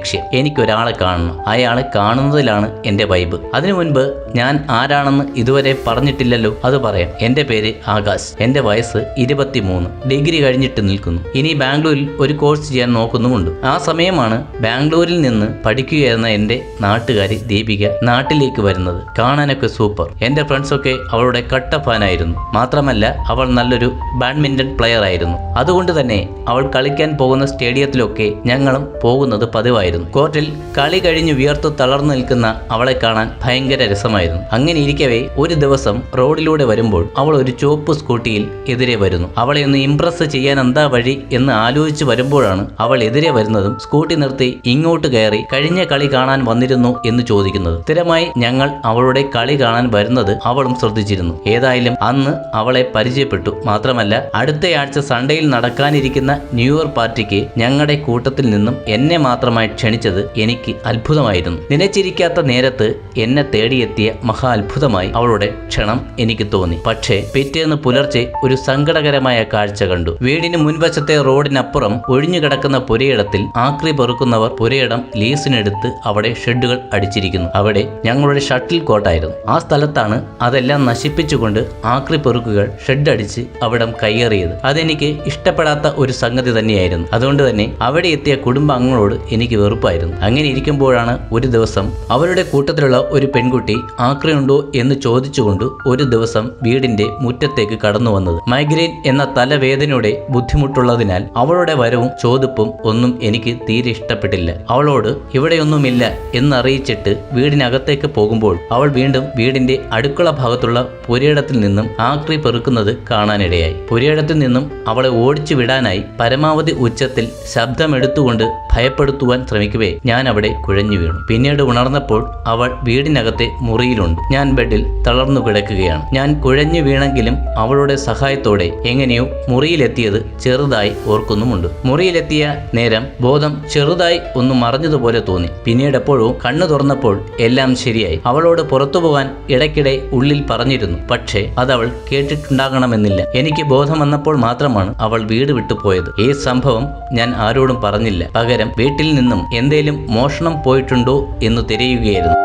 ലക്ഷ്യം. എനിക്കൊരാളെ കാണണം. അയാളെ കാണുന്നതിലാണ് എൻ്റെ വൈബ്. അതിനു മുൻപ് ഞാൻ ആരാണെന്ന് ഇതുവരെ പറഞ്ഞിട്ടില്ലല്ലോ. അത് പറയാം. എൻ്റെ പേര് ആകാശ്. എൻ്റെ വയസ്സ് 23. ഡിഗ്രി കഴിഞ്ഞിട്ട് നിൽക്കുന്നു. ഇനി ബാംഗ്ലൂരിൽ ഒരു കോഴ്സ് ചെയ്യാൻ നോക്കുന്നുമുണ്ട്. ആ സമയമാണ് ബാംഗ്ലൂരിൽ നിന്ന് പഠിക്കുകയായിരുന്ന എൻ്റെ നാട്ടുകാരി ദീപിക നാട്ടിലേക്ക് വരുന്നത്. കാണാനൊക്കെ സൂപ്പർ. എൻ്റെ ഫ്രണ്ട്സൊക്കെ അവളുടെ കട്ട ഫാനായിരുന്നു. മാത്രമല്ല അവൾ നല്ലൊരു ബാഡ്മിൻ്റൺ പ്ലെയർ ആയിരുന്നു. അതുകൊണ്ട് തന്നെ അവൾ കളിക്കാൻ പോകുന്ന സ്റ്റേഡിയത്തിലൊക്കെ ഞങ്ങളും പോകുന്നത് പതിവായിരുന്നു. കോർട്ടിൽ കളി കഴിഞ്ഞ് വിയർത്തു തളർന്നു നിൽക്കുന്ന അവളെ കാണാൻ ഭയങ്കര രസമായിരുന്നു. അങ്ങനെ ഇരിക്കവേ ഒരു ദിവസം റോഡിലൂടെ വരുമ്പോൾ അവൾ ഒരു ചുവപ്പ് സ്കൂട്ടിയിൽ എതിരെ വരുന്നു. അവളെ ഒന്ന് ഇംപ്രസ് ചെയ്യാൻ എന്താ വഴി എന്ന് ആലോചിച്ച് വരുമ്പോഴാണ് അവൾ എതിരെ വരുന്നതും സ്കൂട്ടി നിർത്തി ഇങ്ങോട്ട് കയറി കഴിഞ്ഞ കളി കാണാൻ വന്നിരുന്നു എന്ന് ചോദിക്കുന്നത്. സ്ഥിരമായി ഞങ്ങൾ അവളുടെ കളി കാണാൻ വരുന്നത് അവളും ശ്രദ്ധിച്ചിരുന്നു. ഏതായാലും അന്ന് അവളെ പരിചയപ്പെട്ടു. മാത്രമല്ല അടുത്തയാഴ്ച സൺഡേയിൽ നടക്കാനിരിക്കുന്ന ന്യൂ ഇയർ പാർട്ടിക്ക് ഞങ്ങളുടെ കൂട്ടത്തിൽ നിന്നും എന്നെ മാത്രമായി ക്ഷണിച്ചത് എനിക്ക് അത്ഭുതമായിരുന്നു. നനച്ചിരിക്കാത്ത നേരത്ത് എന്നെ തേടിയെത്തിയ മഹാ അത്ഭുതമായി അവളുടെ ക്ഷണം എനിക്ക് തോന്നി. പക്ഷേ പിറ്റേന്ന് പുലർച്ചെ ഒരു സങ്കടകരമായ കാഴ്ച കണ്ടു. വീടിന് മുൻവശത്തെ റോഡിനപ്പുറം ഒഴിഞ്ഞുകിടക്കുന്ന പുരയിടത്തിൽ ആക്രി പെറുക്കുന്നവർ പുരയിടം ലീസിനെടുത്ത് അവിടെ ഷെഡുകൾ അടിച്ചിരിക്കുന്നു. അവിടെ ഞങ്ങളുടെ ഷട്ടിൽ കോർട്ടായിരുന്നു. ആ സ്ഥലത്താണ് അതെല്ലാം നശിപ്പിച്ചുകൊണ്ട് ആക്രി പെറുക്കുകൾ ഷെഡ് അടിച്ച് അവിടം കയ്യേറിയത്. അതെനിക്ക് ഇഷ്ടപ്പെടാത്ത ഒരു സംഗതി തന്നെയായിരുന്നു. അതുകൊണ്ട് തന്നെ അവിടെ എത്തിയ കുടുംബാംഗങ്ങളോട് എനിക്ക് വെറുപ്പായിരുന്നു. അങ്ങനെ ഇരിക്കുമ്പോഴാണ് ഒരു ദിവസം അവരുടെ കൂട്ടത്തിലുള്ള ഒരു പെൺകുട്ടി ആക്രിയുണ്ടോ എന്ന് ചോദിച്ചുകൊണ്ട് ഒരു ദിവസം വീടിന്റെ മുറ്റത്തേക്ക് കടന്നു വന്നത്. മൈഗ്രെയിൻ എന്ന തലവേദനയുടെ ബുദ്ധിമുട്ടുള്ളതിനാൽ അവളുടെ വരവും ചോദിപ്പും ഒന്നും എനിക്ക് തീരെ ഇഷ്ടപ്പെട്ടില്ല. അവളോട് ഇവിടെയൊന്നുമില്ല എന്നറിയിച്ചിട്ട് വീടിനകത്തേക്ക് പോകുമ്പോൾ അവൾ വീണ്ടും വീടിന്റെ അടുക്കള ഭാഗത്തുള്ള പുരയിടത്തിൽ നിന്നും ആക്രി പെറുക്കുന്നത് കാണാനിടയായി. പുരയിടത്തിൽ നിന്നും അവളെ ഓടിച്ചു വിടാനായി പരമാവധി ഉച്ചത്തിൽ ശബ്ദമെടുത്തുകൊണ്ട് ഭയപ്പെടുത്തുവാൻ ശ്രമിക്കവേ ഞാൻ അവിടെ കുഴഞ്ഞു വീണു. പിന്നീട് ഉണർന്നപ്പോൾ അവൾ വീടിനകത്തെ മുറിയിലുണ്ട്. ഞാൻ ബെഡിൽ തളർന്നു കിടക്കുകയാണ്. ഞാൻ കുഴഞ്ഞു വീണെങ്കിലും അവളുടെ സഹായത്തോടെ എങ്ങനെയോ മുറിയിലെത്തിയത് ചെറുതായി ഓർക്കുന്നുമുണ്ട്. മുറിയിലെത്തിയ നേരം ബോധം ചെറുതായി ഒന്ന് മറഞ്ഞതുപോലെ തോന്നി. പിന്നീട് എപ്പോഴോ കണ്ണു തുറന്നപ്പോൾ എല്ലാം ശരിയായി. അവളോട് പുറത്തു പോകാൻ ഇടയ്ക്കിടെ ഉള്ളിൽ പറഞ്ഞിരുന്നു. പക്ഷേ അതവൾ കേട്ടിട്ടുണ്ടാകണമെന്നില്ല. എനിക്ക് ബോധം വന്നപ്പോൾ മാത്രമാണ് അവൾ വീട് വിട്ടുപോയത്. ഈ സംഭവം ഞാൻ ആരോടും പറഞ്ഞില്ല. പകരം വീട്ടിൽ നിന്നും എന്തേലും മോഷണം പോയിട്ടുണ്ടോ എന്ന് തിരയുകയായിരുന്നു.